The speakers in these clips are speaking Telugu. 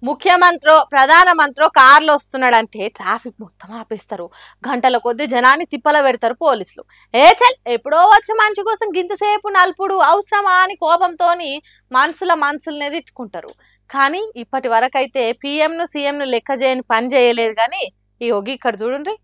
ముఖ్యమంత్రో ప్రధానమంత్రో కార్లో వస్తున్నాడంటే ట్రాఫిక్ మొత్తం ఆపేస్తారు. గంటల కొద్ది జనాన్ని తిప్పల పెడతారు పోలీసులు. చల్ ఎప్పుడో వచ్చే మనిషి కోసం గింతసేపు నలుపుడు అవసరమా అని కోపంతోని మనసులనే తిట్టుకుంటారు. కానీ ఇప్పటి వరకైతే పిఎంను సీఎంను లెక్క చేయని పని చేయలేదు. కానీ ఈ ఒగి ఇక్కడ చూడండి.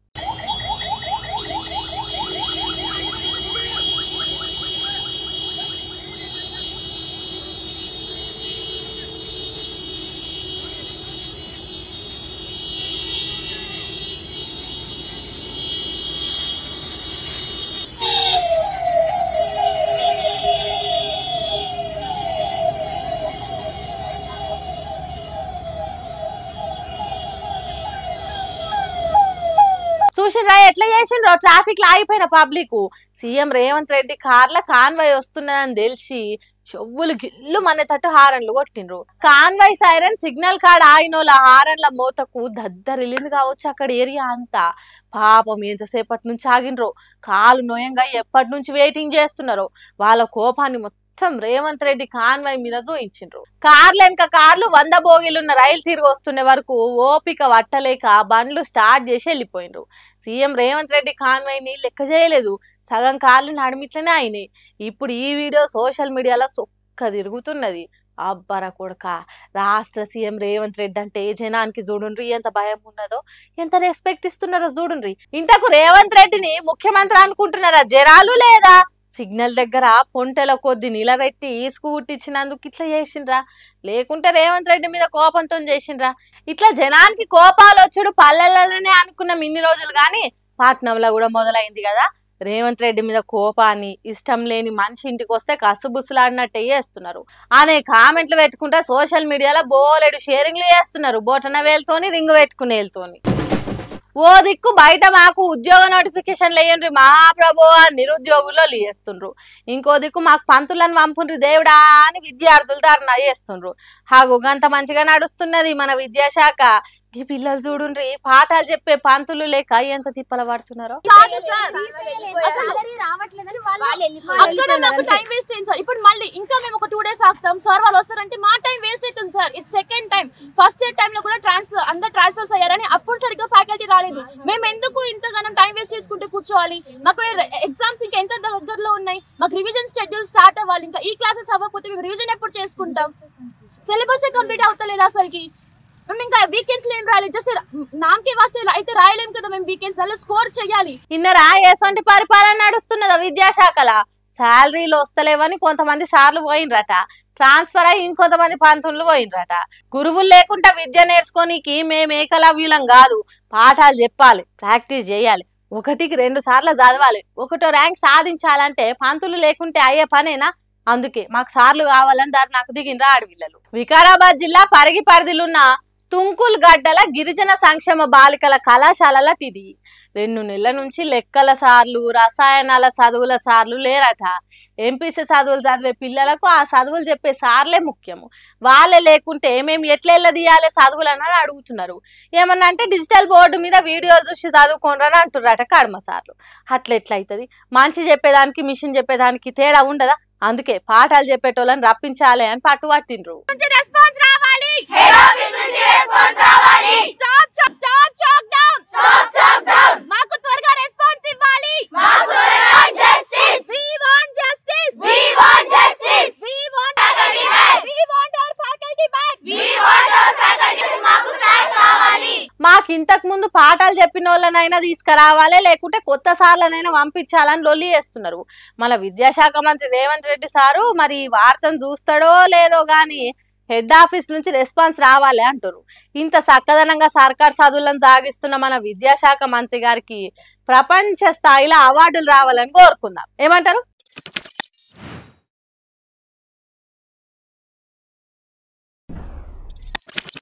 చూసిరా ఎట్లా చేసిండ్రో ట్రాఫిక్ లో ఆగిపోయిన పబ్లిక్. సీఎం రేవంత్ రెడ్డి కార్ల కాన్వాయ్ వస్తున్నదని తెలిసి చెవులు గిల్లు మనేటట్టు హారన్లు కొట్టిండ్రు. కాన్వాయ్ సైరన్ సిగ్నల్ కాడ ఆగినోళ్ళ హారన్ల మోతకు దద్దరిల్లింది కావచ్చు అక్కడ ఏరియా అంతా. పాపం ఎంతసేపటి నుంచి ఆగినరో, కాలు నోయంగా ఎప్పటి నుంచి వెయిటింగ్ చేస్తున్నారో. వాళ్ళ కోపాన్ని మొత్తం రేవంత్ రెడ్డి కాన్వాయ్ మీద చూయించిండ్రు. కార్లు వెనక కార్లు 100 బోగీలున్న రైలు తిరిగి వస్తున్న వరకు ఓపిక పట్టలేక బండ్లు స్టార్ట్ చేసి వెళ్ళిపోయిండ్రు. సీఎం రేవంత్ రెడ్డి కాన్వాయ్ ని లెక్క చేయలేదు. సగం కార్లు నడిమిట్లనే అయినాయి. ఇప్పుడు ఈ వీడియో సోషల్ మీడియాలో సొక్క తిరుగుతున్నది. అబ్బర కొడుక, రాష్ట్ర సీఎం రేవంత్ రెడ్డి అంటే జనానికి చూడుండ్రి ఎంత భయం ఉన్నదో, ఎంత రెస్పెక్ట్ ఇస్తున్నారో చూడుండ్రి. ఇంతకు రేవంత్ రెడ్డిని ముఖ్యమంత్రి అనుకుంటున్నారా జనాలు? లేదా సిగ్నల్ దగ్గర పొంటెల కొద్ది నిలబెట్టి స్కూటీ ఇచ్చినందుకు ఇట్లా చేసిండ్రా? లేకుంటే రేవంత్ రెడ్డి మీద కోపంతో చేసిండ్రా? ఇట్లా జనానికి కోపాలు వచ్చుడు పల్లెలలోనే అనుకున్నాం ఇన్ని రోజులు. కానీ పాట్నంలో కూడా మొదలైంది కదా. రేవంత్ రెడ్డి మీద కోపాన్ని, ఇష్టం లేని మనిషి ఇంటికి వస్తే కసుబుసులాడినట్టే చేస్తున్నారు అనే కామెంట్లు పెట్టుకుంటే సోషల్ మీడియాలో బోలెడు షేరింగ్లు చేస్తున్నారు. బొటన వేలుతోని రింగు పెట్టుకునే వేలుతోని. ఓ దిక్కు బయట మాకు ఉద్యోగ నోటిఫికేషన్లు వేయండి మహాప్రభు అని నిరుద్యోగుల్లో చేస్తుండ్రు. ఇంకో దిక్కు మాకు పంతులను పంపుండ్రి దేవుడా అని విద్యార్థులు ధర్నా చేస్తుండ్రు. హాగు గంత మంచిగా నడుస్తున్నది మన విద్యాశాఖ. ఈ పిల్లలు చూడుండ్రి పాఠాలు చెప్పే పంతులు లేక ఎంత తిప్పల పడుతున్నారో. ఇప్పుడు మళ్ళీ ఇంకా మేము ఒక 2 days ఆగుతాం సార్ వాళ్ళు వస్తారంటే మా టైం వేస్ట్ అవుతుంది సార్. ఇది second time. First year time లో కూడా అందరు ట్రాన్స్ఫర్స్ అయ్యారని అప్పుడు సరిగ్గా ఫ్యాకల్టీ రాలేదు. మేము ఎందుకు ఇంతగానం టైం వేస్ట్ చేసుకుంటే కూర్చోవాలి? మాకు ఎగ్జామ్స్ ఇంకా ఎంత దగ్గరలో ఉన్నాయి. మాకు రివిజన్ షెడ్యూల్ స్టార్ట్ అవ్వాలి. ఇంకా ఈ క్లాసెస్ అవ్వకపోతే మేము రివిజన్ ఎప్పుడు చేసుకుంటాం? సిలబస్ కంప్లీట్ అవుతలేదు అసలుకి. మేము ఇంకా వీకెండ్స్ లో ఏం రాలేదు. జస్ట్ నామకే వాస్తే అయితే రాయలేం కదా. మేము వీకెండ్స్ అలా స్కోర్ చెయ్యాలి. ఇన్నరా ఎసంటి పరిపాలన నడుస్తున్నదా విద్యాశాఖల? శాలరీలు వస్తలేవని కొంతమంది సార్లు పోయినరట. ట్రాన్స్ఫర్ అయ్యి ఇంకొంతమంది పంతులు పోయినరట. గురువులు లేకుండా విద్య నేర్చుకోనికి మేము ఏకలవ్యులం కాదు. పాఠాలు చెప్పాలి, ప్రాక్టీస్ చేయాలి, 1కి 2 సార్లు చదవాలి. 1వ ర్యాంక్ సాధించాలంటే పంతులు లేకుంటే అయ్యే పనేనా? అందుకే మాకు సార్లు కావాలని ధర్నాకు దిగినరా ఆడపిల్లలు. వికారాబాద్ జిల్లా పరిగి పరిధిలున్న తుంకుల్ గడ్డల గిరిజన సంక్షేమ బాలికల కళాశాలలట ఇది. 2 నెలల నుంచి లెక్కల సార్లు, రసాయనాల చదువుల సార్లు లేరట. ఎంపీసీ చదువులు చదివే పిల్లలకు ఆ చదువులు చెప్పే సార్లే ముఖ్యము. వాళ్ళే లేకుంటే మేము ఎట్లా తీయాలి చదువులు అని అడుగుతున్నారు. ఏమన్నా అంటే డిజిటల్ బోర్డు మీద వీడియోలు చూసి చదువుకోనరని అంటుర్రట కడమ సార్లు. అట్లెట్లయితుంది? మంచి చెప్పేదానికి మిషన్ చెప్పేదానికి తేడా ఉండదా? అందుకే పాఠాలు చెప్పేటోళ్ళని రప్పించాలి అని పట్టు పట్టిండ్రు. మాకు త్వరగా రెస్పాన్స్ ఇవ్వాలి. మాకు ఇంతకు ముందు పాఠాలు చెప్పిన వాళ్ళనైనా తీసుకురావాలి, లేకుంటే కొత్త సార్లనైనా పంపించాలని లొల్లి చేస్తున్నారు. మన విద్యాశాఖ మంత్రి రేవంత్ రెడ్డి సారు మరి ఈ వార్తను చూస్తాడో లేదో గాని హెడ్ ఆఫీస్ నుంచి రెస్పాన్స్ రావాలి అంటారు. ఇంత చక్కదనంగా సర్కార్ చదువులను సాగిస్తున్న మన విద్యాశాఖ మంత్రి గారికి ప్రపంచ స్థాయిలో అవార్డులు రావాలని కోరుకుందాం. ఏమంటారు?